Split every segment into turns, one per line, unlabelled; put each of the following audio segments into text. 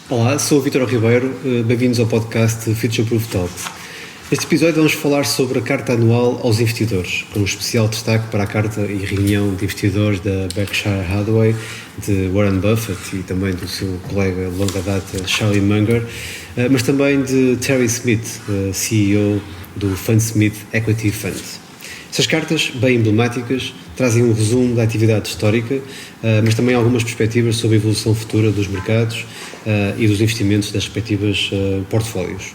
Olá, sou o Vítor Ribeiro, bem-vindos ao podcast Future Proof Talks. Neste episódio vamos falar sobre a carta anual aos investidores, com um especial destaque para a carta e reunião de investidores da Berkshire Hathaway, de Warren Buffett e também do seu colega de longa data Charlie Munger, mas também de Terry Smith, CEO do Fundsmith Equity Fund. Estas cartas, bem emblemáticas, trazem um resumo da atividade histórica, mas também algumas perspectivas sobre a evolução futura dos mercados e dos investimentos das respectivas portfólios.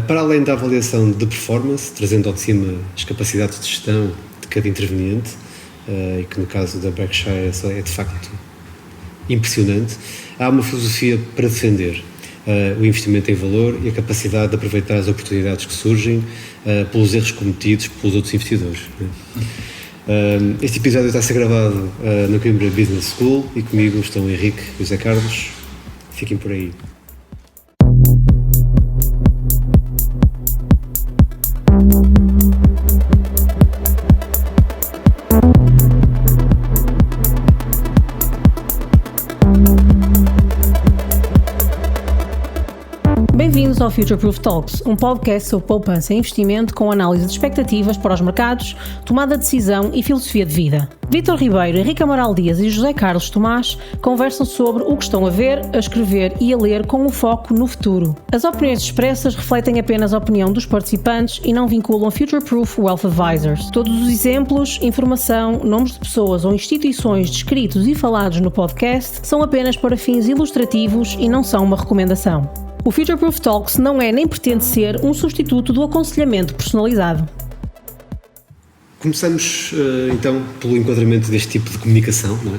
Para além da avaliação de performance, trazendo ao de cima as capacidades de gestão de cada interveniente, e que no caso da Berkshire é de facto impressionante, há uma filosofia para defender o investimento em valor e a capacidade de aproveitar as oportunidades que surgem pelos erros cometidos pelos outros investidores. Este episódio está a ser gravado na Coimbra Business School e comigo estão o Henrique e o José Carlos. Fiquem por aí.
Bem-vindos ao Future Proof Talks, um podcast sobre poupança e investimento com análise de expectativas para os mercados, tomada de decisão e filosofia de vida. Vítor Ribeiro, Henrique Amaral Dias e José Carlos Tomás conversam sobre o que estão a ver, a escrever e a ler com um foco no futuro. As opiniões expressas refletem apenas a opinião dos participantes e não vinculam Future Proof Wealth Advisors. Todos os exemplos, informação, nomes de pessoas ou instituições descritos e falados no podcast são apenas para fins ilustrativos e não são uma recomendação. O Future Proof Talks não é nem pretende ser um substituto do aconselhamento personalizado.
Começamos então pelo enquadramento deste tipo de comunicação, não é?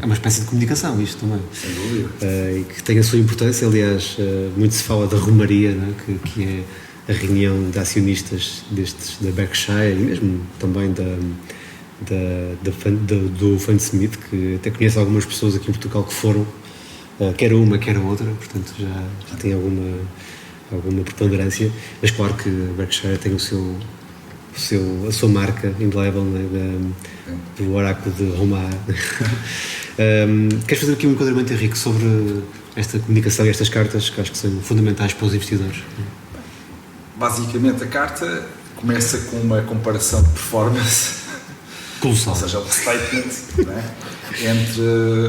É uma espécie de comunicação isto também.
Sem dúvida.
E que tem a sua importância, aliás, muito se fala da Romaria, não é? Que é a reunião de acionistas da Berkshire e mesmo também do Fundsmith, que até conheço algumas pessoas aqui em Portugal que foram, quer uma, quer a outra, portanto já tem alguma preponderância, mas claro que a Berkshire tem a sua marca indelével, né, do oráculo de Roma. Queres fazer aqui um enquadramento, Henrique, sobre esta comunicação e estas cartas que acho que são fundamentais para os investidores?
Basicamente a carta começa com uma comparação de performance,
colossal,
ou seja, um statement, né, entre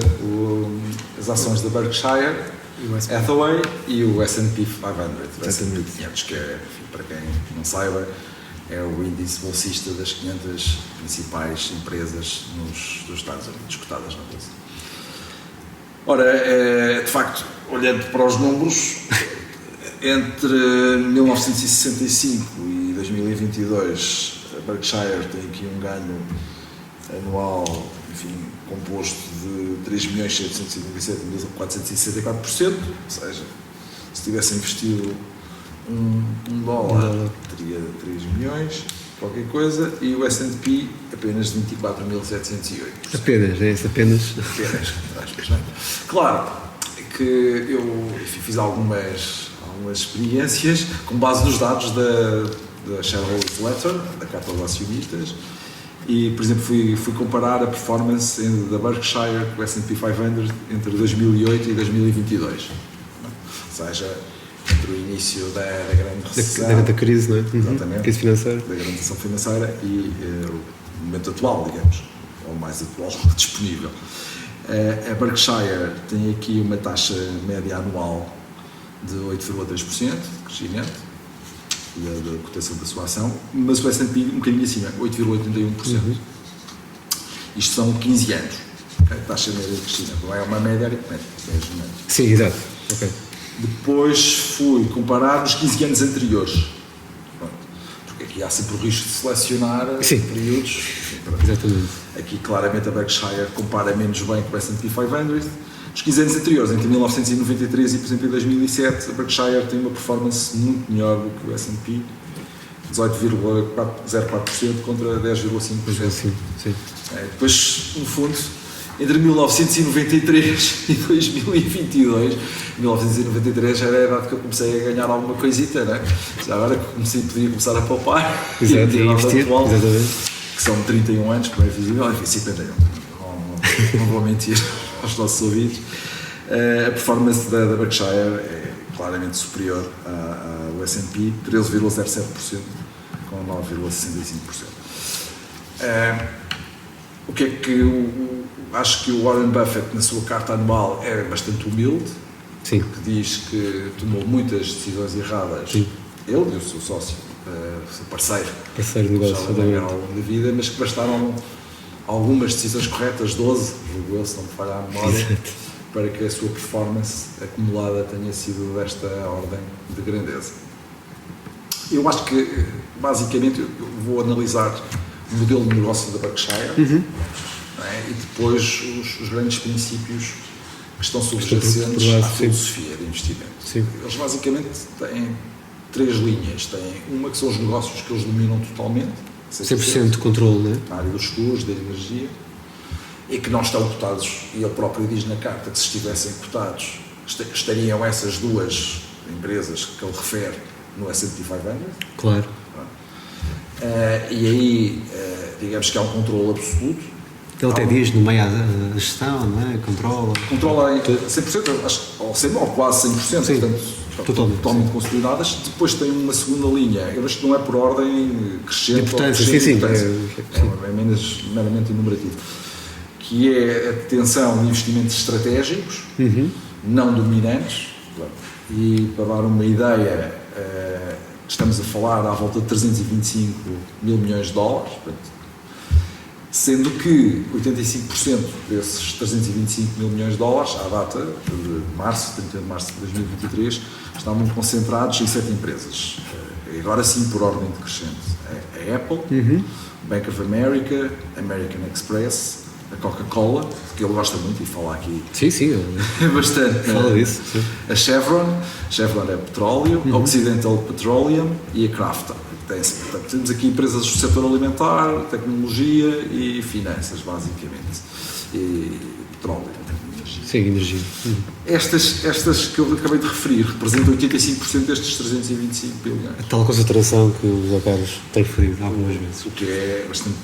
as ações da Berkshire Hathaway e o S&P 500. O S&P 500, que é, enfim, para quem não saiba, é o índice bolsista das 500 principais empresas dos Estados Unidos, cotadas na bolsa. Ora, de facto, olhando para os números, entre 1965 e 2022, a Berkshire tem aqui um ganho anual, enfim, composto de 3.797.464%, ou seja, se tivesse investido um dólar, teria 3 milhões, qualquer coisa, e o S&P apenas 24.708.
Apenas, é isso? Apenas,
não é? Claro que eu, enfim, fiz algumas experiências com base nos dados da Shareholders Letter, da Carta aos Acionistas, e, por exemplo, fui comparar a performance da Berkshire com o S&P 500 entre 2008 e 2022. Ou seja, entre o início da grande recessão,
da crise, não é?
Exatamente,
crise financeira,
da grande recessão financeira e o momento atual, digamos, ou o mais atual disponível. A Berkshire tem aqui uma taxa média anual de 8,3% de crescimento da cotação da sua ação, mas o S&P um bocadinho acima, 8,81%. Isto são 15 anos, okay? Taxa média de crescimento, não é uma média aritmética, é média.
Sim, exato. Okay.
Depois fui comparar os 15 anos anteriores, porque aqui há sempre o risco de selecionar períodos.
Exatamente.
Aqui claramente a Berkshire compara menos bem com o S&P 500. Os 15 anos anteriores, entre 1993 e, por exemplo, em 2007, a Berkshire tem uma performance muito melhor do que o S&P, 18,04% contra 10,5%.
Sim.
Depois, no fundo, entre 1993 e 2022, 1993 já era a idade que eu comecei a ganhar alguma coisita, né? Já agora podia começar a poupar.
Exato, e investir,
atual,
exatamente.
Que são 31 anos, como é visível, enfim, 51, não vou mentir aos nossos ouvidos. A performance da Berkshire é claramente superior ao S&P, 13,07% com 9,65%. O que é que acho que o Warren Buffett, na sua carta anual, é bastante humilde,
Sim.
que diz que tomou muitas decisões erradas,
Sim.
ele e o seu sócio, seu parceiro
Parceiro de negócio,
já ao longo da vida, mas que bastaram algumas decisões corretas, 12, julgo eu, se não me falhar a memória,
Exato.
para que a sua performance acumulada tenha sido desta ordem de grandeza. Eu acho que, basicamente, eu vou analisar o modelo de negócio da Berkshire, não é? E depois os grandes princípios que estão subjacentes à filosofia de investimento.
Sim.
Eles basicamente têm 3 linhas. Têm uma que são os negócios que eles dominam totalmente,
100% de controle, não é?
na área dos seguros, da energia, e que não estão cotados, e ele próprio diz na carta que se estivessem cotados, estariam essas duas empresas que ele refere no S&P 500.
Claro.
E aí, digamos que há um controle absoluto.
Ele até diz no meio a gestão, não é?
Controla 100%, ou quase 100%,
Sim,
portanto, totalmente consolidadas. Depois tem uma segunda linha, eu acho que não é por ordem crescente,
importância,
é meramente enumerativo, que é a detenção de investimentos estratégicos, não dominantes, e para dar uma ideia, estamos a falar à volta de 325 mil milhões de dólares, sendo que 85% desses 325 mil milhões de dólares, à data de março, 31 de março de 2023, estavam concentrados em 7 empresas. Agora sim, por ordem decrescente. A Apple, Bank of America, American Express, a Coca-Cola, que ele gosta muito e fala aqui
Sim,
bastante.
Fala disso. Sim.
A Chevron é petróleo, a Occidental Petroleum e a Kraft. Portanto, temos aqui empresas do setor alimentar, tecnologia e finanças, basicamente. E petróleo.
Sim, energia.
Estas que eu acabei de referir representam 85% destes 325 bilhões.
A tal concentração que o José Carlos tem referido algumas vezes.
O que é bastante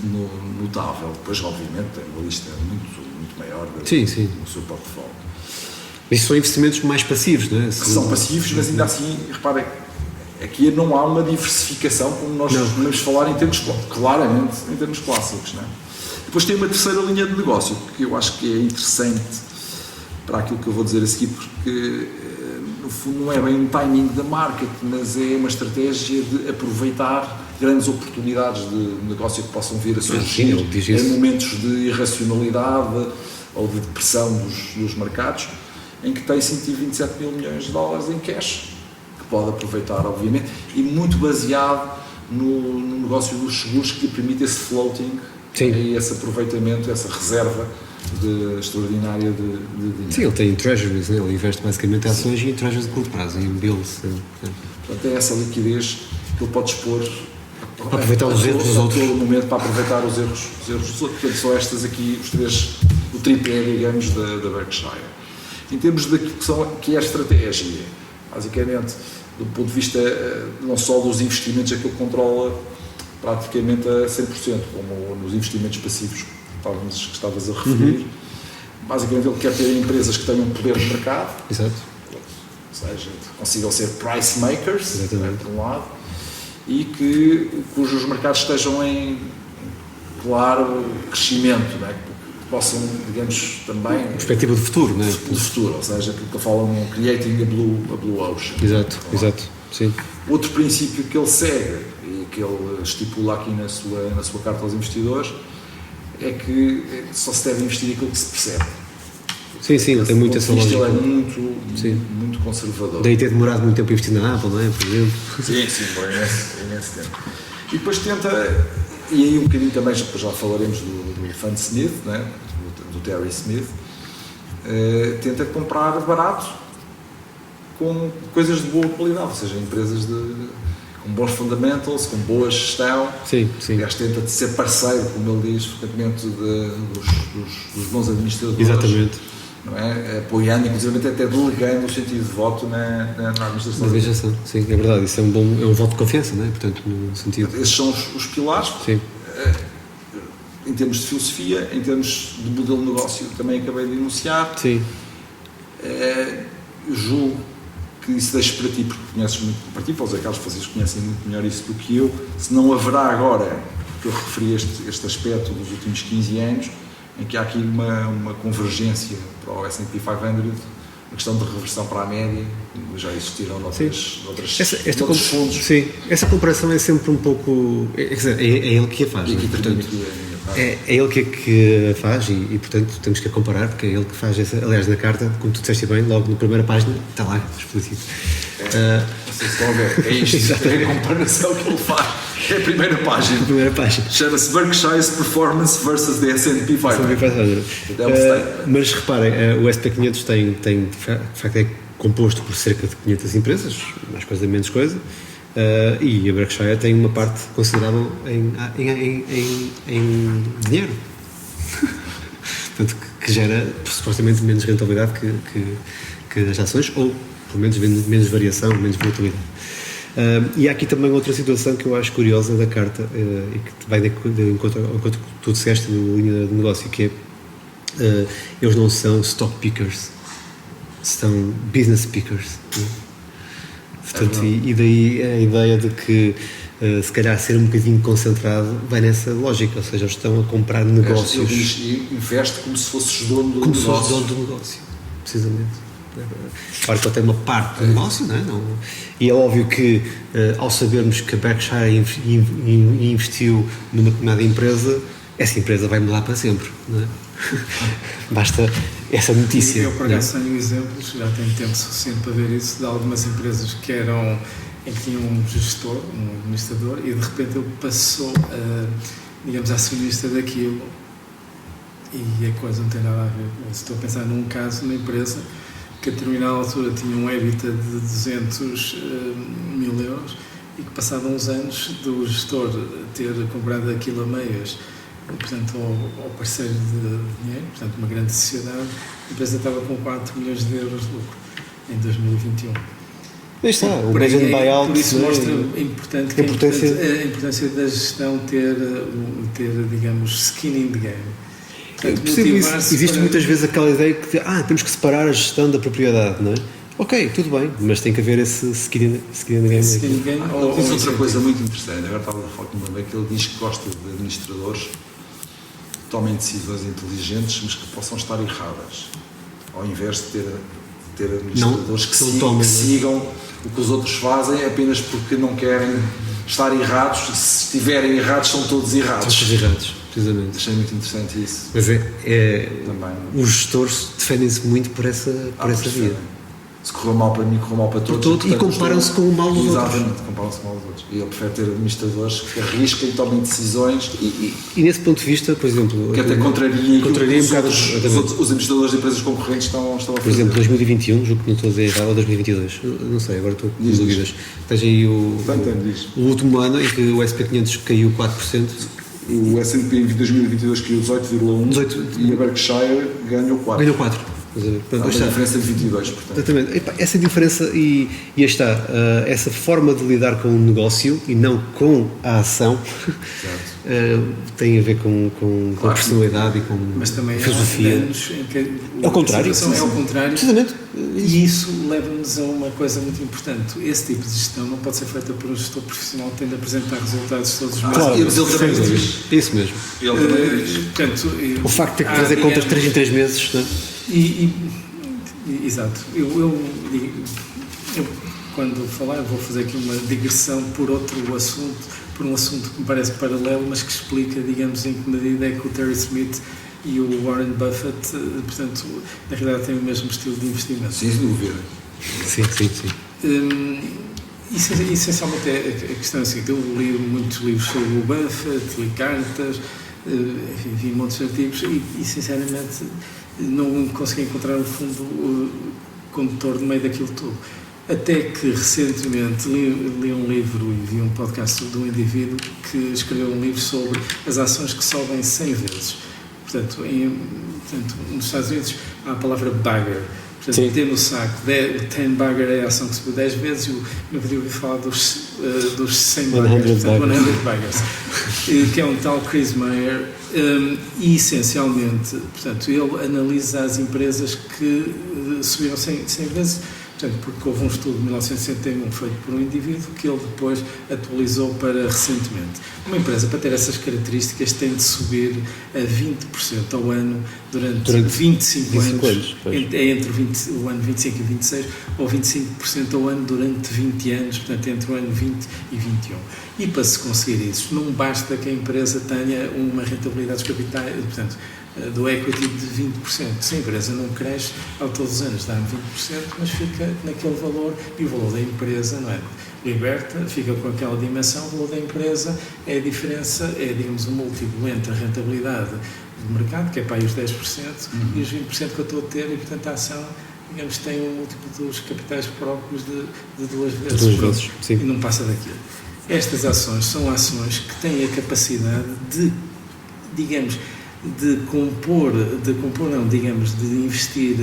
notável. Depois, obviamente, tem uma lista muito maior no seu portfólio.
Isso são investimentos mais passivos, não é?
Que são passivos, mas ainda assim, reparem, aqui não há uma diversificação como nós vamos falar em termos, claramente, em termos clássicos. Não é? Depois tem uma terceira linha de negócio, que eu acho que é interessante para aquilo que eu vou dizer a seguir, porque no fundo não é bem um timing da market, mas é uma estratégia de aproveitar grandes oportunidades de negócio que possam vir a surgir em momentos de irracionalidade ou de depressão dos mercados, em que tem 127 mil milhões de dólares em cash, que pode aproveitar, obviamente, e muito baseado no negócio dos seguros, que lhe permite esse floating, e esse aproveitamento, essa reserva extraordinária de dinheiro.
Sim, ele tem treasuries, né? Ele investe basicamente em ações e em treasuries de curto prazo, em bills.
Portanto, é essa liquidez que ele pode expor
para aproveitar os erros dos outros.
Todo momento, para aproveitar os erros dos outros. Portanto, são estas aqui, o tripé, digamos, da Berkshire. Em termos daquilo que é a estratégia, basicamente, do ponto de vista não só dos investimentos, é que ele controla praticamente a 100%, como nos investimentos passivos que estavas a referir. Basicamente, ele quer ter empresas que tenham poder de mercado,
exato,
ou seja, consigam ser price makers, por um lado, e cujos mercados estejam em claro crescimento, não é? Que possam, digamos, também...
Perspectiva de futuro, não é?
De futuro, ou seja, aquilo que falam creating a blue ocean.
Exato, sim.
Outro princípio que ele segue e que ele estipula aqui na sua carta aos investidores é que só se deve investir aquilo que se percebe.
Sim, ele tem muito essa lógica.
Ele é muito conservador.
Daí ter demorado muito tempo a investir na Apple, não é? Por exemplo.
Sim, foi imenso tempo. E depois tenta, e aí um bocadinho também, já falaremos do Fund Smith, né? do Terry Smith, tenta comprar barato com coisas de boa qualidade, ou seja, empresas com bons fundamentals, com boa gestão.
Sim.
Aliás, tenta ser parceiro, como ele diz, frequentemente dos bons administradores.
Exatamente.
Não é? Apoiando, inclusive até delegando o sentido de voto na administração.
Na administração, sim, é verdade. Isso é um voto de confiança, não é? Portanto, no sentido...
Esses são os pilares.
Sim.
Em termos de filosofia, em termos de modelo de negócio, também acabei de enunciar.
Sim.
Eu julgo que isso deixa para ti, porque conheces muito, para ti, para os Carlos, vocês conhecem muito melhor isso do que eu, se não haverá agora, que eu referi este aspecto dos últimos 15 anos, em que há aqui uma convergência para o S&P 500, a questão de reversão para a média, já existiram noutros fundos.
Sim, essa comparação é sempre um pouco... Quer dizer, é ele que a faz.
E aqui,
portanto, é ele que a faz e, portanto, temos que a comparar, porque é ele que faz essa... Aliás, na carta, como tu disseste bem, logo na primeira página, está lá, explícito.
Vocês estão a ver, é isto, é a comparação que ele faz. É a primeira página. Chama-se Berkshire's Performance versus the S&P 500.
Mas reparem, o S&P 500 tem, de facto, é composto por cerca de 500 empresas, mais coisa, menos coisa, e a Berkshire tem uma parte considerável em dinheiro. Portanto, que gera supostamente menos rentabilidade que as ações, ou pelo menos menos variação, menos volatilidade. E há aqui também outra situação que eu acho curiosa da carta e que vai de encontro ao que tu disseste na linha de negócio, que é eles não são stock pickers, são business pickers, né? Portanto, e daí a ideia de que se calhar ser um bocadinho concentrado vai nessa lógica, ou seja, eles estão a comprar negócios.
E investe como se fosses dono do
negócio. Como se fosse dono do negócio, precisamente. Claro que ele tem uma parte do negócio, não é? E é óbvio que, ao sabermos que a Berkshire investiu numa determinada empresa, essa empresa vai mudar para sempre, não é? Basta essa notícia.
Eu, por acaso, tenho exemplos, já tenho tempo suficiente para ver isso, de algumas empresas que eram, em que tinham um gestor, um administrador, e de repente ele passou a acionista daquilo, e a coisa não tem nada a ver. Estou a pensar num caso, numa empresa que a determinada altura tinha um EBITDA de 200 mil euros e que passado uns anos do gestor ter comprado aquilo a meias, portanto ao parceiro de dinheiro, portanto uma grande sociedade, a empresa estava com 4 milhões de euros de lucro em 2021.
Aí está, o buy-in buyout.
Por isso mostra a importância da gestão ter, digamos, skin in the game.
Existe muitas vezes aquela ideia que temos que separar a gestão da propriedade, não é? Ok, tudo bem, mas tem que haver esse skin in the game.
Ele diz outra coisa muito interessante, agora estava a falar com uma vez, que ele diz que gosta de administradores que tomem decisões inteligentes, mas que possam estar erradas, ao invés de ter administradores que sigam o que os outros fazem apenas porque não querem estar errados, e se estiverem errados são todos errados.
São todos errados, precisamente.
Achei muito interessante isso.
Mas os gestores defendem-se muito por essa via.
Se correu mal para mim, correu mal para todos.
E comparam-se com o mal dos outros.
Exatamente, comparam-se com o mal dos outros. E ele prefere ter administradores que arriscam e tomem decisões.
E nesse ponto de vista, por exemplo...
Que até contraria
um bocado
os administradores de empresas concorrentes estão a fazer.
Por exemplo, 2021, julgo que não estou a dizer errado, ou 2022, não sei, agora estou com dúvidas. Tens aí o último ano em que o S&P 500 caiu 4%.
O S&P em 2022 caiu 18,1% e a Berkshire ganhou 4%.
Ganhou 4%.
Há uma diferença de 22, portanto.
Exatamente. Essa diferença e está, essa forma de lidar com o negócio e não com a ação tem a ver com a personalidade e com a filosofia.
É o contrário.
É o
contrário.
Precisamente.
E isso leva-nos a uma coisa muito importante. Esse tipo de gestão não pode ser feita por um gestor profissional que tem de apresentar resultados todos os meses.
Claro, mas ele também diz.
Isso mesmo.
Portanto,
o facto de ter que fazer contas 3 em 3 meses, não é?
Exato. Eu quando falar, vou fazer aqui uma digressão por um assunto que me parece paralelo, mas que explica, digamos, em que medida é que o Terry Smith e o Warren Buffett, portanto, na realidade têm o mesmo estilo de investimento.
Sem dúvida.
Sim.
Essencialmente a questão é assim, eu li muitos livros sobre o Buffett, li cartas, vi muitos artigos e sinceramente não consegui encontrar o fundo condutor no meio daquilo tudo. Até que recentemente li um livro e vi um podcast de um indivíduo que escreveu um livro sobre as ações que sobem 100 vezes. Portanto, nos Estados Unidos há a palavra bagger. Portanto, meter no saco, o 10 bagger é a ação que subiu 10 vezes e no vídeo eu ouvi falar dos 100 baggers, portanto, 100 baggers, que é um tal Chris Meyer, E, essencialmente, portanto, ele analisa as empresas que subiram 100 vezes, portanto, porque houve um estudo de 1961 feito por um indivíduo que ele depois atualizou para recentemente. Uma empresa, para ter essas características, tem de subir a 20% ao ano durante 25 anos. É entre o ano 25 e 26, ou 25% ao ano durante 20 anos, portanto, entre o ano 20 e 21. E para se conseguir isso, não basta que a empresa tenha uma rentabilidade dos capitais, portanto, do equity de 20%. Se a empresa não cresce, ao todos os anos dá 20%, mas fica naquele valor, e o valor da empresa, não é? Liberta, fica com aquela dimensão, o valor da empresa é a diferença, é, digamos, o múltiplo entre a rentabilidade do mercado, que é para aí os 10%, e os 20% que eu estou a ter, e portanto a ação, digamos, tem um múltiplo dos capitais próprios de 2 vezes.
2 vezes, sim.
E não passa daquilo. Estas ações são ações que têm a capacidade de, digamos, de compor não, digamos, de investir,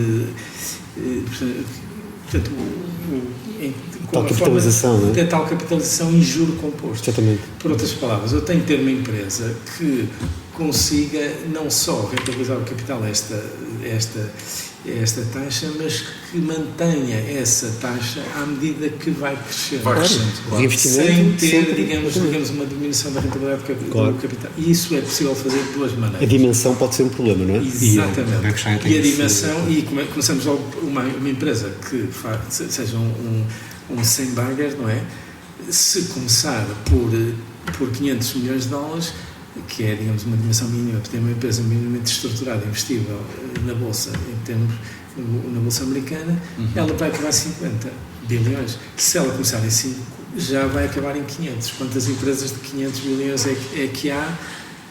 portanto,
tal capitalização, não é?
Tal capitalização em juro composto.
Exatamente.
Por outras palavras, eu tenho que ter uma empresa que consiga não só rentabilizar o capital esta taxa, mas que mantenha essa taxa à medida que vai crescendo.
Vai crescendo,
claro.
Sem ter, digamos, uma diminuição da rentabilidade do capital. E isso é possível fazer de 2 maneiras.
A dimensão pode ser um problema, não é?
Exatamente. E a dimensão, e começamos logo uma empresa que seja um 100 bagger, não é? Se começar por 500 milhões de dólares, que é, digamos, uma dimensão mínima, para ter uma empresa minimamente estruturada, investível na Bolsa, em termos na Bolsa americana, ela vai acabar em 50 bilhões. Se ela começar em 5, já vai acabar em 500. Quantas empresas de 500 bilhões é que há?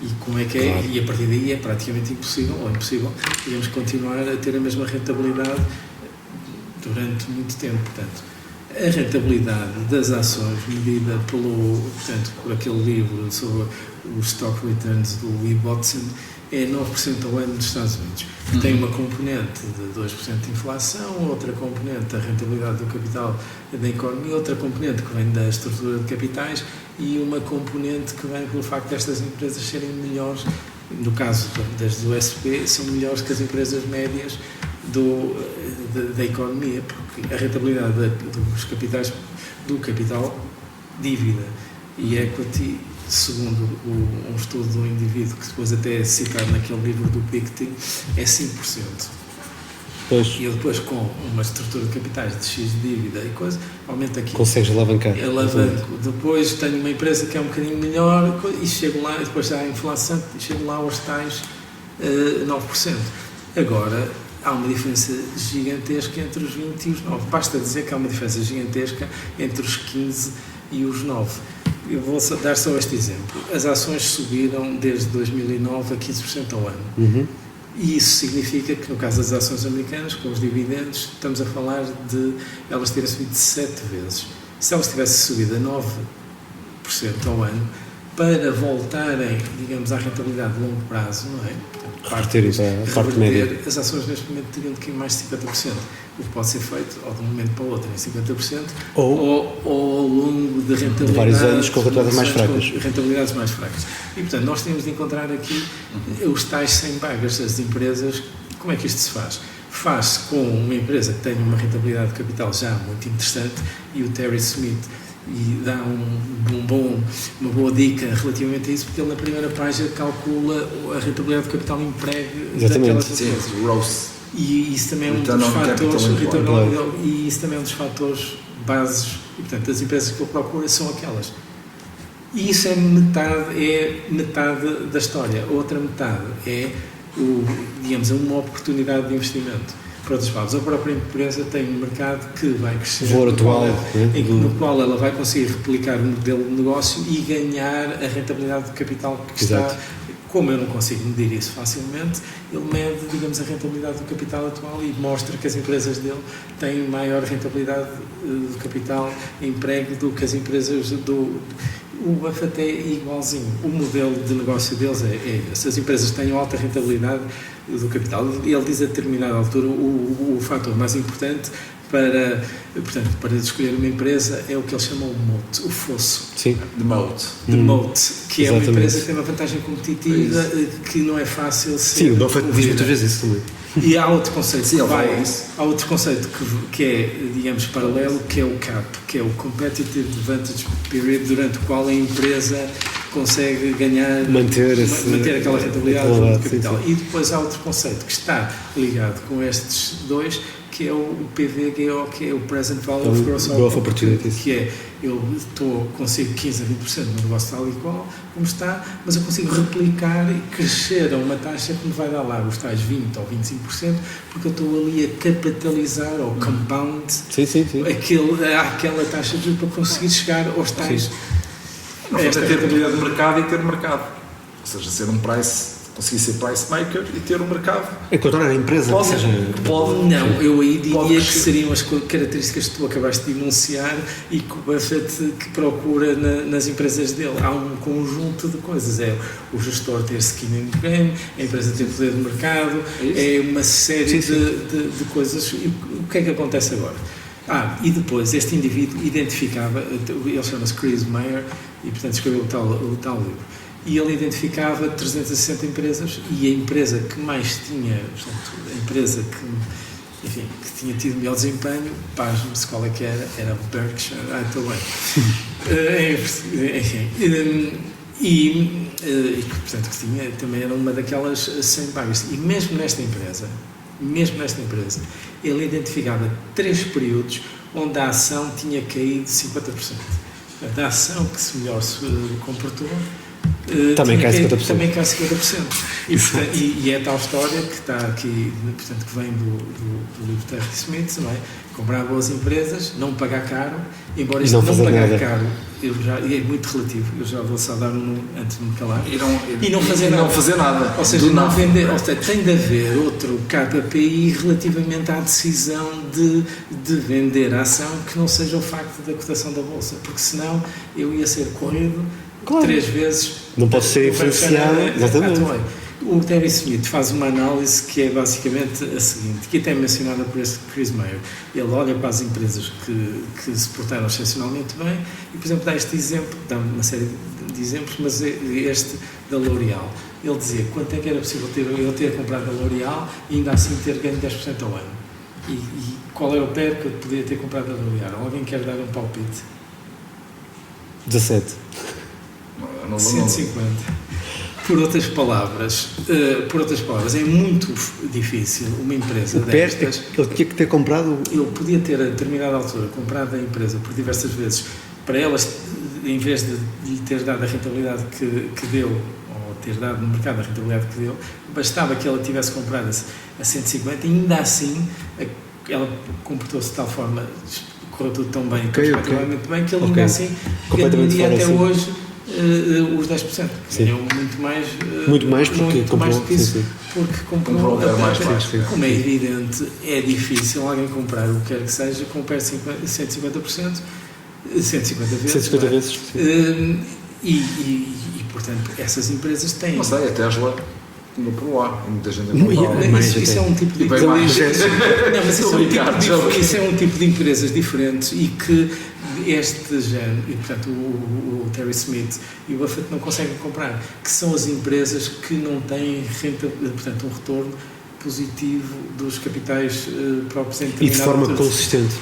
E como é que é? Claro. E a partir daí é praticamente impossível, digamos, continuar a ter a mesma rentabilidade durante muito tempo. Portanto, a rentabilidade das ações medida por aquele livro sobre os Stock Returns do Lee Watson é 9% ao ano nos Estados Unidos. Tem uma componente de 2% de inflação, outra componente da rentabilidade do capital da economia, outra componente que vem da estrutura de capitais e uma componente que vem pelo facto destas empresas serem melhores, no caso das do SP, são melhores que as empresas médias da economia, porque a rentabilidade dos capitais, do capital, dívida e equity, segundo um estudo de um indivíduo que depois até é citado naquele livro do Piketty, é 5%.
Pois.
E eu depois, com uma estrutura de capitais de X de dívida e coisa, aumenta aqui.
Consegues alavancar.
Alavanco. Depois tenho uma empresa que é um bocadinho melhor e chego lá, depois já há a inflação, e chego lá aos tais 9%. Agora, há uma diferença gigantesca entre os 20 e os 9. Basta dizer que há uma diferença gigantesca entre os 15 e os 9. Eu vou dar só este exemplo. As ações subiram desde 2009 a 15% ao ano. E isso significa que, no caso das ações americanas, com os dividendos, estamos a falar de elas terem subido 7 vezes. Se elas tivessem subido a 9% ao ano, para voltarem, digamos, à rentabilidade de longo prazo, não é?
A parte média.
As ações neste momento teriam de cair mais de 50%. O que pode ser feito, ou de um momento para o outro, em 50%, ou ao longo de rentabilidade. De
vários anos com rentabilidades mais fracas.
Rentabilidades mais fracas. E, portanto, nós temos de encontrar aqui os tais 100 bagas das empresas. Como é que isto se faz? Faz-se com uma empresa que tenha uma rentabilidade de capital já muito interessante, e o Terry Smith e dá uma boa dica relativamente a isso, porque ele na primeira página calcula a rentabilidade de capital emprego daquelas empresas. E isso também é um dos fatores, e isso também é um dos fatores bases, e portanto as empresas que ele procura são aquelas. E isso é metade da história. A outra metade é digamos, uma oportunidade de investimento. Por outras palavras, a própria empresa tem um mercado que vai crescer, no qual ela vai conseguir replicar o modelo de negócio e ganhar a rentabilidade de capital que está. Como eu não consigo medir isso facilmente, ele mede, digamos, a rentabilidade do capital atual e mostra que as empresas dele têm maior rentabilidade do capital emprego do que as empresas O Buffett é igualzinho. O modelo de negócio deles é se as empresas têm alta rentabilidade do capital. Ele diz a determinada altura o fator mais importante para escolher uma empresa é o que eles chamam o moat, o fosso.
Sim.
The moat.
The moat, que é uma
Exatamente.
empresa que tem uma vantagem competitiva que não é fácil ser.
Sim, o Buffett diz
ouvida.
muitas vezes isso também.
E há outro conceito,
Sim, ele fala isso.
há outro conceito que é, digamos, paralelo, que é o CAP, que é o Competitive Advantage Period, durante o qual a empresa consegue ganhar,
Manter
aquela rentabilidade
sim,
do capital.
sim.
E depois há outro conceito que está ligado com estes dois, que é o PVGO, que é o Present Value of
Growth Opportunities.
que é, eu consigo 15 a 20% no negócio tal e qual, como está, mas eu consigo replicar e crescer a uma taxa que me vai dar lá os tais 20% ou 25%, porque eu estou ali a capitalizar ou compound
Sim.
aquela taxa de juros para conseguir chegar aos tais.
Não
Esta
ter rentabilidade de mercado e ter mercado. Ou seja, ser um conseguir ser price maker e ter um mercado.
Encontrar a empresa
Pode,
que seja...
Não, eu aí diria
Pode
que
crescer.
seriam as características que tu acabaste de enunciar e que o Buffett que procura nas empresas dele. Há um conjunto de coisas. É o gestor ter skin in the game, a empresa ter poder de mercado, é uma série de coisas. E o que é que acontece agora? E depois este indivíduo identificava, ele chama-se Chris Meyer, e portanto escreveu o tal livro. E ele identificava 360 empresas e a empresa que mais tinha, portanto, a empresa que tinha tido melhor desempenho, pasme-se qual é que era Berkshire Hathaway. E portanto que tinha, também era uma daquelas 100 vagas. E mesmo nesta empresa, ele identificava 3 períodos onde a ação tinha caído 50%. Portanto, a ação que se melhor se comportou
também cai 50%.
Também cai 50%. E é tal história que está aqui, portanto, que vem do livro Terry Smith, não é? Comprar boas empresas, não pagar caro, embora isto não pagar nada. Caro, e é muito relativo, eu já vou só dar antes de me calar. E não fazer nada. Ou seja, não vender, ou seja, tem de haver outro KPI relativamente à decisão de vender a ação que não seja o facto da cotação da bolsa, porque senão eu ia ser corrido 3 vezes.
Não pode ser influenciado. Exatamente.
O Terry Smith faz uma análise que é basicamente a seguinte, que até é mencionada por este Chris Meyer. Ele olha para as empresas que se portaram excepcionalmente bem e, por exemplo, dá este exemplo, dá uma série de exemplos, mas este da L'Oréal. Ele dizia quanto é que era possível eu ter comprado a L'Oréal e ainda assim ter ganho 10% ao ano. E qual era o PER que eu podia ter comprado a L'Oréal? Alguém quer dar um palpite?
17.
150. Por outras palavras, é muito difícil uma empresa destas...
Ele tinha que ter comprado...
Ele podia ter, a determinada altura, comprado a empresa por diversas vezes, para elas, em vez de lhe ter dado a rentabilidade que deu, ou ter dado no mercado a rentabilidade que deu, bastava que ela tivesse comprado a 150 e ainda assim ela comportou-se de tal forma, correu tudo tão bem, particularmente bem, que ele ainda assim ganharia até hoje os 10%. Ganhou muito mais porque comprou
mais baixo.
Como é evidente, é difícil alguém comprar o que quer que seja com PER 150%, 150 vezes.
150 vezes.
E, portanto, essas empresas têm...
Não sei, a Tesla no por lá, muita gente
isso é um tipo de isso é um tipo de empresas diferentes e que este género, e portanto o Terry Smith e o Buffett não conseguem comprar, que são as empresas que não têm portanto um retorno positivo dos capitais próprios em determinado...
E de forma consistente.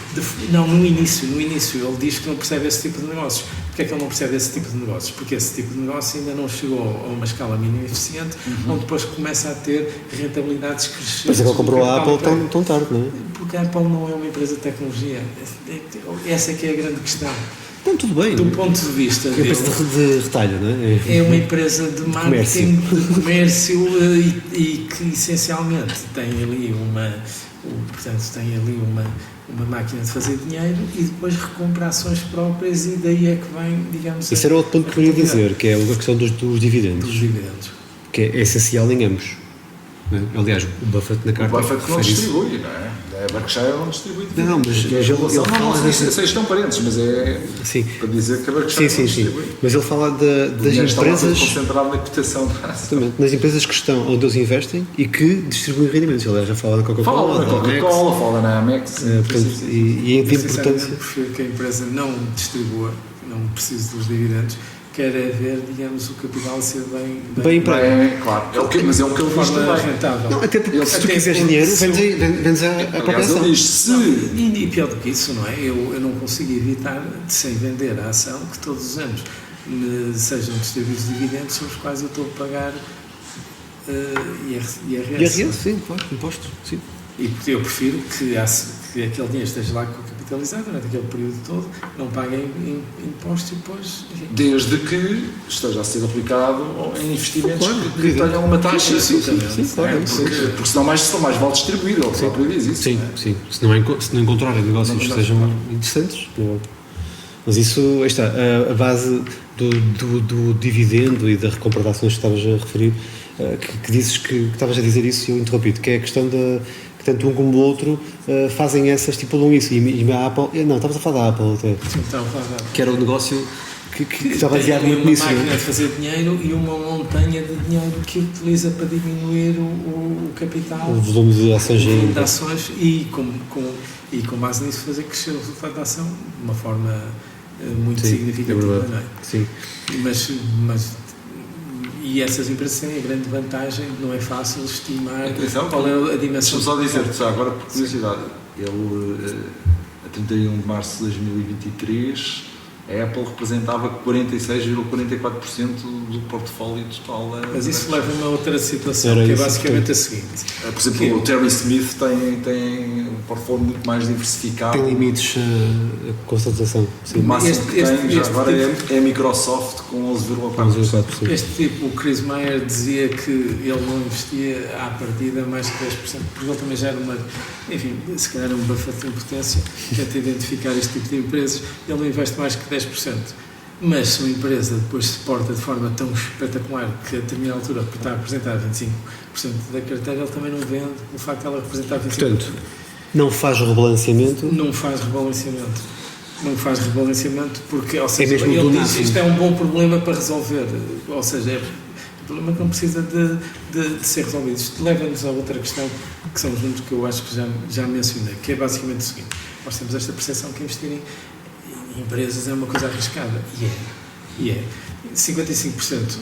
Não, no início ele diz que não percebe esse tipo de negócios. Porquê é que ele não percebe esse tipo de negócios? Porque esse tipo de negócio ainda não chegou a uma escala mínima eficiente, onde depois começa a ter rentabilidades crescentes.
Mas é que ele comprou a Apple tão tarde, não é?
Porque a Apple não é uma empresa de tecnologia. Essa é que é a grande questão.
Então, tudo bem.
Do ponto de vista
dele, de retalho, não é?
É uma empresa de marketing, de comércio e que essencialmente tem ali uma máquina de fazer dinheiro e depois recompra ações próprias e daí é que vem, digamos...
Isso era outro ponto que eu queria dizer, que é a questão dos dividendos. Que é essencial em ambos. Não é? Aliás, o Buffett na carta...
O Buffett não distribui, não é? A Berkshire não distribui dividendos.
Não, mas
Porque a
ele
regulação
fala
não sei se estão parentes, mas é
Sim.
para dizer que a Berkshire
Sim,
não
sim.
distribui.
Mas ele fala das empresas.
Concentrado na cotação.
Exatamente, nas empresas que estão onde eles investem e que distribuem rendimentos. Ele já fala da Coca-Cola,
Fala
da
na
Amex,
Coca-Cola, fala na Amex.
portanto, e de
Sinceramente,
importância.
prefiro que a empresa não distribua, não precise dos dividendos, quer é ver, digamos, o capital ser
Bem para
É, claro, mas é o que ele
de
diz
forma
também.
rentável.
Não, até porque se tu
Até
quiseres
porque
dinheiro,
se
vendes a
Aliás,
apropriação.
ele diz, se...
E pior do que isso, não é? Eu não consigo evitar, sem vender a ação, que todos os anos me sejam distribuídos dividendos sobre os quais eu estou a pagar IRS.
IRS, sim, claro, impostos, sim.
E eu prefiro que aquele dinheiro esteja lá capitalizado durante aquele período todo, não paguem impostos e depois... Enfim.
Desde que esteja a ser aplicado em investimentos
Claro,
que tenham uma taxa.
sim, claro.
Porque senão mais vale distribuir, ele próprio diz isso.
Sim, sim. Se não encontrarem negócios que sejam interessantes, não. Mas isso, aí está, a base do dividendo e da recompra de ações que estavas a referir, que dizes que estavas a dizer isso e eu interrompi-te, que é a questão da que tanto um como o outro fazem estipulam isso. E a Apple, não, estavas a falar da Apple até,
Sim, está a falar.
que era um negócio que estava baseado
Tem
muito
uma
nisso.
máquina
Não é?
de fazer dinheiro e uma montanha de dinheiro que utiliza para diminuir o capital,
O volume de ações
o volume de
ainda.
ações e com base nisso fazer crescer o resultado da ação de uma forma muito
Sim,
significativa,
é verdade.
não é?
Sim.
E essas empresas têm a grande vantagem de não é fácil estimar
Atenção,
qual é a dimensão.
Deixa-me só dizer-te, agora por curiosidade, ele, a 31 de março de 2023, a Apple representava 46,44% do portfólio total da...
Mas isso leva-me a outra situação,
Era
que é
isso,
basicamente a seguinte.
Por exemplo, o Terry Smith tem um portfólio muito mais diversificado.
Tem limites a constatação. Sim.
O máximo
Este-
que tem já
este
agora
tipo-
é a Microsoft com 11,4%.
11,4%.
Este tipo, o Chris Meyer dizia que ele não investia à partida mais que 10%, porque ele também já era enfim, se calhar um Buffett em potência, tenta identificar este tipo de empresas, ele não investe mais que 10%. Mas se uma empresa depois se porta de forma tão espetacular que a determinada altura está a apresentar 25% da carteira, ele também não vende o facto de ela representar 25%.
Portanto, não faz rebalanceamento.
Não faz rebalanceamento. Não faz rebalanceamento porque, ou seja,
mesmo do
ele diz
máximo.
isto é um bom problema para resolver. Ou seja, é um problema que não precisa de ser resolvido. Isto leva-nos a outra questão, que são os números que eu acho que já mencionei, que é basicamente o seguinte. Nós temos esta percepção que investir em empresas é uma coisa arriscada. E é. 55%.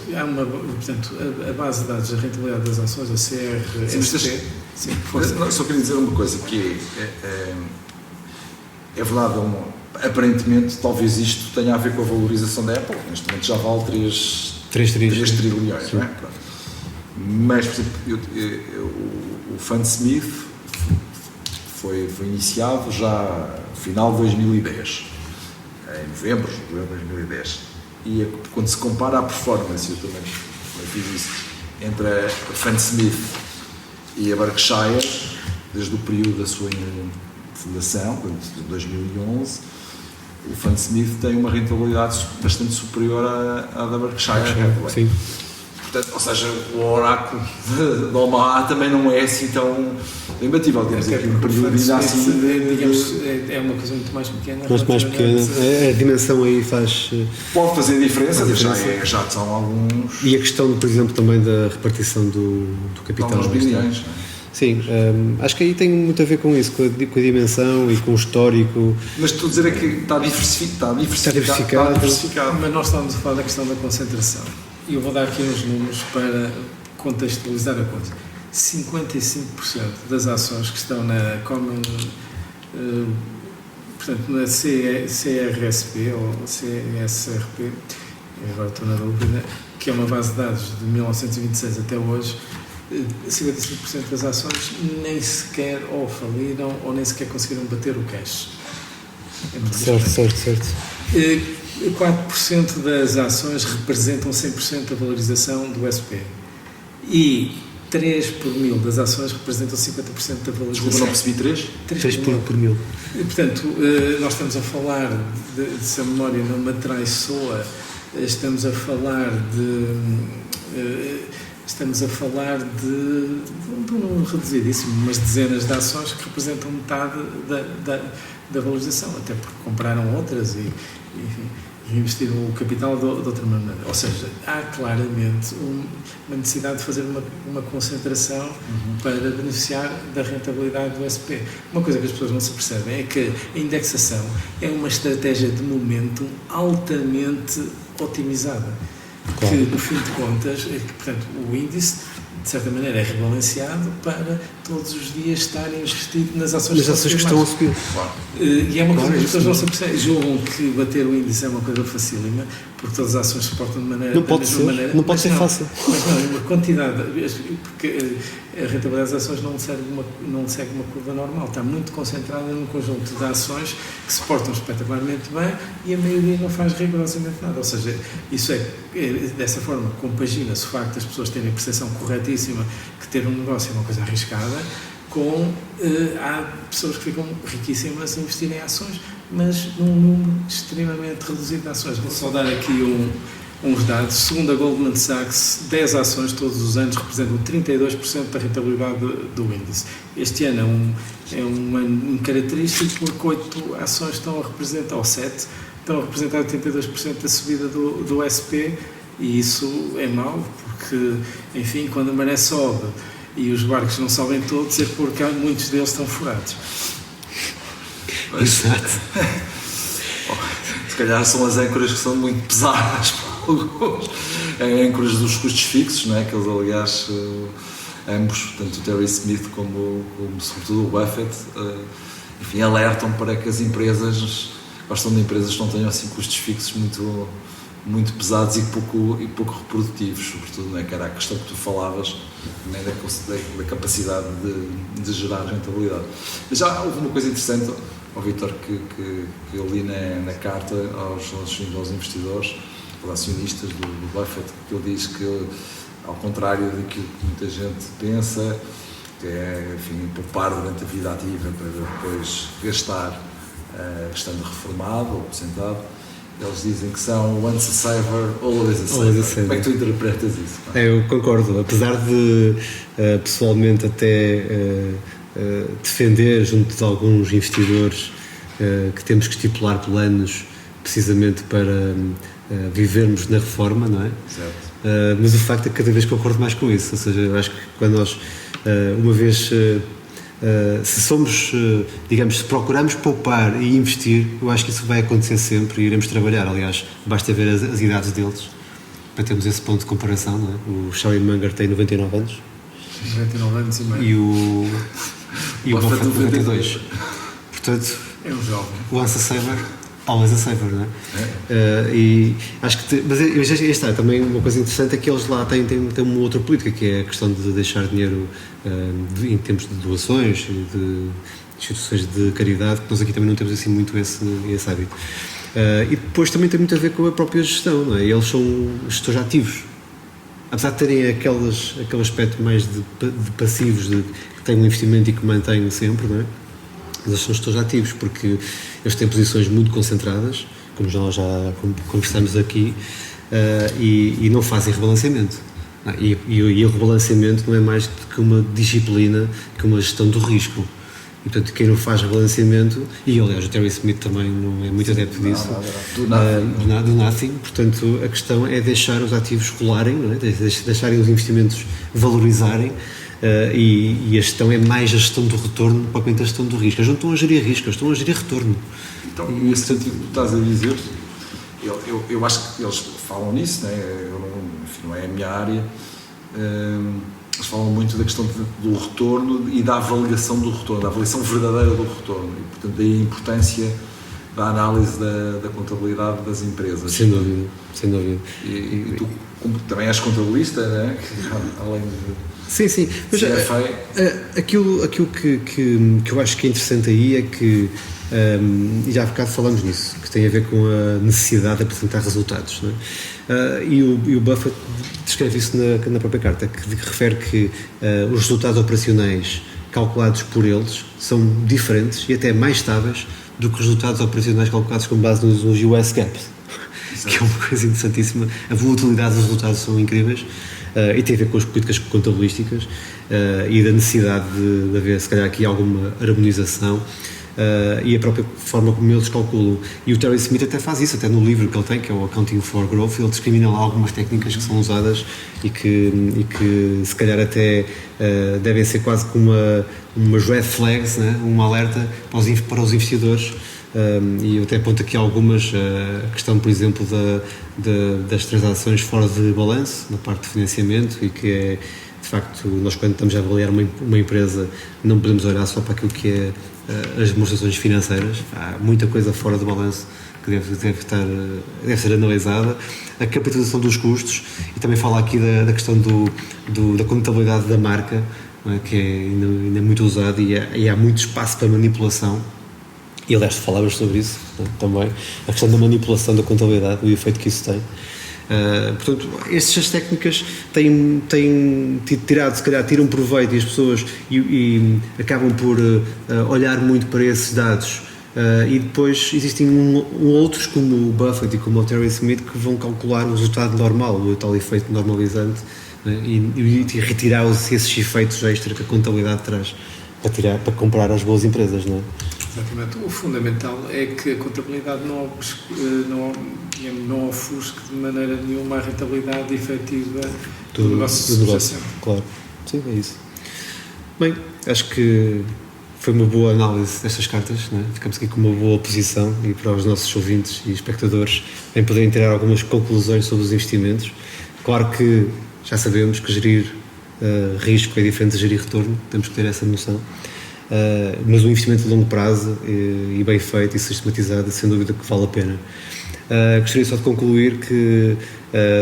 Portanto, a base de dados da rentabilidade das ações, a CRSP... Sim, força.
Não, só queria dizer uma coisa, que é verdade, aparentemente talvez isto tenha a ver com a valorização da Apple, neste momento já vale 3 trilhões, não é? Pronto. Mas, por exemplo, o Fund Smith foi iniciado já no final de 2010, em novembro de 2010, e quando se compara a performance, eu também fiz isso, entre a Fund Smith e a Berkshire, desde o período da sua fundação, de 2011, o Fund Smith tem uma rentabilidade bastante superior à da Berkshire Hathaway.
Sim.
Portanto, ou seja, o oráculo de Omaha também não é assim tão imbatível. Temos aqui um período ainda assim.
Digamos, é uma coisa muito mais pequena.
Mas mais pequena. A dimensão aí faz.
Pode fazer diferença,
Faz diferença.
já são alguns.
E a questão, por exemplo, também da repartição do capital.
Alguns bilhões. Não é?
Sim, acho que aí tem muito a ver com isso, com a dimensão e com o histórico.
Mas estou a dizer é que está diversificado.
Mas nós estamos a falar da questão da concentração. E eu vou dar aqui uns números para contextualizar a coisa. 55% das ações que estão na Common, portanto, na CRSP ou CSRP, agora estou na dúvida, que é uma base de dados de 1926 até hoje, 55% das ações nem sequer ou faliram ou nem sequer conseguiram bater o cash.
Certo.
4% das ações representam 100% da valorização do SP e 3 por mil das ações representam 50% da valorização.
Desculpa, não percebi 3?
3 por mil.
E, portanto, nós estamos a falar, se a memória não me trai soa, estamos a falar de estamos a falar de um número reduzidíssimo, umas dezenas de ações que representam metade da valorização, até porque compraram outras e investiram o capital de outra maneira. Ou seja, há claramente uma necessidade de fazer uma concentração para beneficiar da rentabilidade do SP. Uma coisa que as pessoas não se percebem é que a indexação é uma estratégia de momento altamente otimizada. Claro. Que, no fim de contas, portanto, o índice, de certa maneira, é rebalanceado para todos os dias estarem investido nas ações
que estão a subir.
Claro. E é uma coisa que as pessoas não se percebem. Julgam que bater o índice é uma coisa facílima, porque todas as ações se portam de maneira...
Não pode ser, maneira, não pode ser fácil.
Mas não, uma quantidade, porque a rentabilidade das ações não segue uma curva normal, está muito concentrada num conjunto de ações que se portam espetacularmente bem e a maioria não faz rigorosamente nada. Ou seja, isso dessa forma, compagina-se o facto das pessoas terem a percepção corretíssima que ter um negócio é uma coisa arriscada, há pessoas que ficam riquíssimas a investir em ações, mas num número extremamente reduzido de ações. Vou só dar aqui uns dados. Segundo a Goldman Sachs, 10 ações todos os anos representam 32% da rentabilidade do índice. Este ano é um ano característico porque 8 ações estão a representar, ou 7, estão a representar 82% da subida do SP, e isso é mau, porque, enfim, quando a maré sobe e os barcos não sobem todos, é porque muitos deles estão furados.
Exato.
Se calhar são as âncoras que são muito pesadas para alguns. Âncoras dos custos fixos, não é? Que eles, aliás, ambos, tanto o Terry Smith como sobretudo o Buffett, enfim, alertam para que as empresas, gostam de empresas que não tenham assim custos fixos muito pesados e pouco reprodutivos, sobretudo, não é? Que era a questão que tu falavas, também da capacidade de gerar rentabilidade. Mas já houve uma coisa interessante, Vítor, que eu li na carta aos investidores, aos acionistas do Buffett, que ele diz que, ao contrário daquilo que muita gente pensa, que é, enfim, poupar durante a vida ativa para depois gastar estando reformado ou aposentado, eles dizem que são once a saver, always a saver. Como é que tu interpretas isso?
Eu concordo, apesar de pessoalmente até defender junto de alguns investidores que temos que estipular planos precisamente para vivermos na reforma, não é?
Certo.
Mas o facto é que cada vez concordo mais com isso, ou seja, eu acho que quando nós uma vez se somos, digamos, se procuramos poupar e investir, eu acho que isso vai acontecer sempre e iremos trabalhar. Aliás, basta ver as idades deles para termos esse ponto de comparação, não é? O Charlie Munger tem 99 anos
99 anos e meio
e o Buffett 92. Portanto,
é um jovem.
Once a saver, always a saver, não é? E acho que mas está também uma coisa interessante é que eles lá têm uma outra política, que é a questão de deixar dinheiro em termos de doações e de instituições de caridade, que nós aqui também não temos assim muito esse hábito. E depois também tem muito a ver com a própria gestão, não é? Eles são gestores ativos, apesar de terem aquele aspecto mais de passivos, que têm um investimento e que mantêm sempre, não é? Eles são gestores ativos porque eles têm posições muito concentradas, como nós já conversamos aqui, e não fazem rebalanceamento. E o rebalanceamento não é mais do que uma disciplina, que uma gestão do risco. E, portanto, quem não faz rebalanceamento, e aliás o Terry Smith também não é muito adepto disso, do nothing. Portanto, a questão é deixar os ativos rolarem, não é? Deixarem os investimentos valorizarem, e a gestão é mais a gestão do retorno propriamente a gestão do risco. Eles não estão a gerir risco, eles estão a gerir retorno.
Então, nesse sentido que tu estás a dizer, eu acho que eles falam nisso, né? Enfim, não é a minha área. Eles falam muito da questão do retorno e da avaliação do retorno, da avaliação verdadeira do retorno, e portanto daí a importância da análise da contabilidade das empresas.
Sem dúvida, sem dúvida.
E tu também és contabilista, não é? Além de...
Sim, mas aquilo que eu acho que é interessante aí é que, e já há bocado falamos nisso, que tem a ver com a necessidade de apresentar resultados, não é? E o Buffett descreve isso na própria carta, que refere que os resultados operacionais calculados por eles são diferentes e até mais estáveis do que os resultados operacionais calculados com base nos US GAAP, que é uma coisa interessantíssima. A volatilidade dos resultados são incríveis, e tem a ver com as políticas contabilísticas e da necessidade de haver, se calhar, aqui alguma harmonização e a própria forma como eles calculam. E o Terry Smith até faz isso, até no livro que ele tem, que é o Accounting for Growth, ele discrimina lá algumas técnicas que são usadas e que se calhar até devem ser quase como umas red flags, né? Um alerta para os investidores. E eu até aponto aqui algumas, a questão, por exemplo, das transações fora de balanço, na parte de financiamento, e que é, de facto, nós quando estamos a avaliar uma empresa não podemos olhar só para aquilo que é as demonstrações financeiras. Há muita coisa fora do balanço que deve ser analisada, a capitalização dos custos, e também fala aqui da questão da contabilidade da marca, não é? Que ainda é muito usado e há muito espaço para manipulação, e aliás falavas sobre isso, não é? Também, a questão da manipulação da contabilidade, o efeito que isso tem. Portanto, estas técnicas têm tirado, se calhar tiram proveito, e as pessoas e acabam por olhar muito para esses dados, e depois existem outros como o Buffett e como o Terry Smith que vão calcular o resultado normal, o tal efeito normalizante, né? e retirar esses efeitos extra que a contabilidade traz para comprar as boas empresas, não é?
Exatamente. O fundamental é que a contabilidade não ofusque de maneira nenhuma a rentabilidade efetiva do negócio.
Claro, sim, é isso. Bem, acho que foi uma boa análise destas cartas, não é? Ficamos aqui com uma boa posição, e para os nossos ouvintes e espectadores em poderem tirar algumas conclusões sobre os investimentos. Claro que já sabemos que gerir risco é diferente de gerir retorno, temos que ter essa noção. Mas o investimento de longo prazo e bem feito e sistematizado, sem dúvida que vale a pena. Gostaria só de concluir que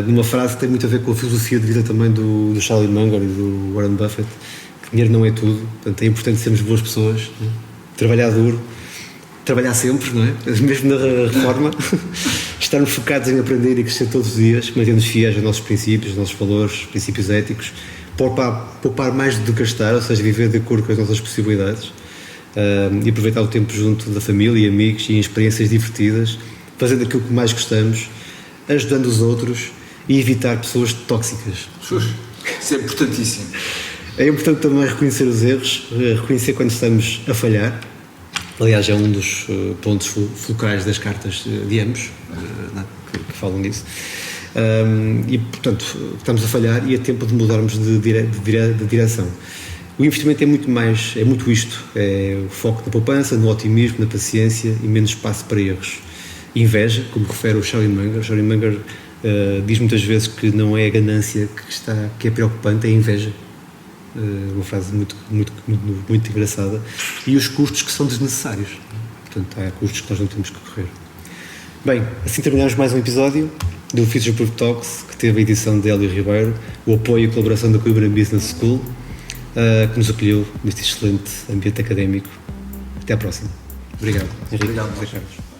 numa frase que tem muito a ver com a filosofia de vida também do Charlie Munger e do Warren Buffett, que dinheiro não é tudo, portanto é importante sermos boas pessoas, né? Trabalhar duro, trabalhar sempre, não é? Mesmo na reforma, estarmos focados em aprender e crescer todos os dias, mantendo-nos fiéis aos nossos princípios, aos nossos valores, princípios éticos, poupar mais do que gastar, ou seja, viver de acordo com as nossas possibilidades, e aproveitar o tempo junto da família e amigos e em experiências divertidas, fazendo aquilo que mais gostamos, ajudando os outros e evitar pessoas tóxicas.
Isso é importantíssimo.
É importante também reconhecer os erros, reconhecer quando estamos a falhar. Aliás, é um dos pontos fulcrais das cartas de ambos, que falam disso. E, portanto, estamos a falhar e é tempo de mudarmos de direção. O investimento é muito isto, é o foco na poupança, no otimismo, na paciência e menos espaço para erros. Inveja, como refere o Charlie Munger. O Charlie Munger diz muitas vezes que não é a ganância que é preocupante, é a inveja. Uma frase muito engraçada. E os custos que são desnecessários. Portanto, há custos que nós não temos que correr. Bem, assim terminamos mais um episódio do Future Proof Talks, que teve a edição de Hélio Ribeiro, o apoio e a colaboração da Coimbra Business School, que nos acolheu neste excelente ambiente académico. Até à próxima. Obrigado.
Obrigado,
Carlos.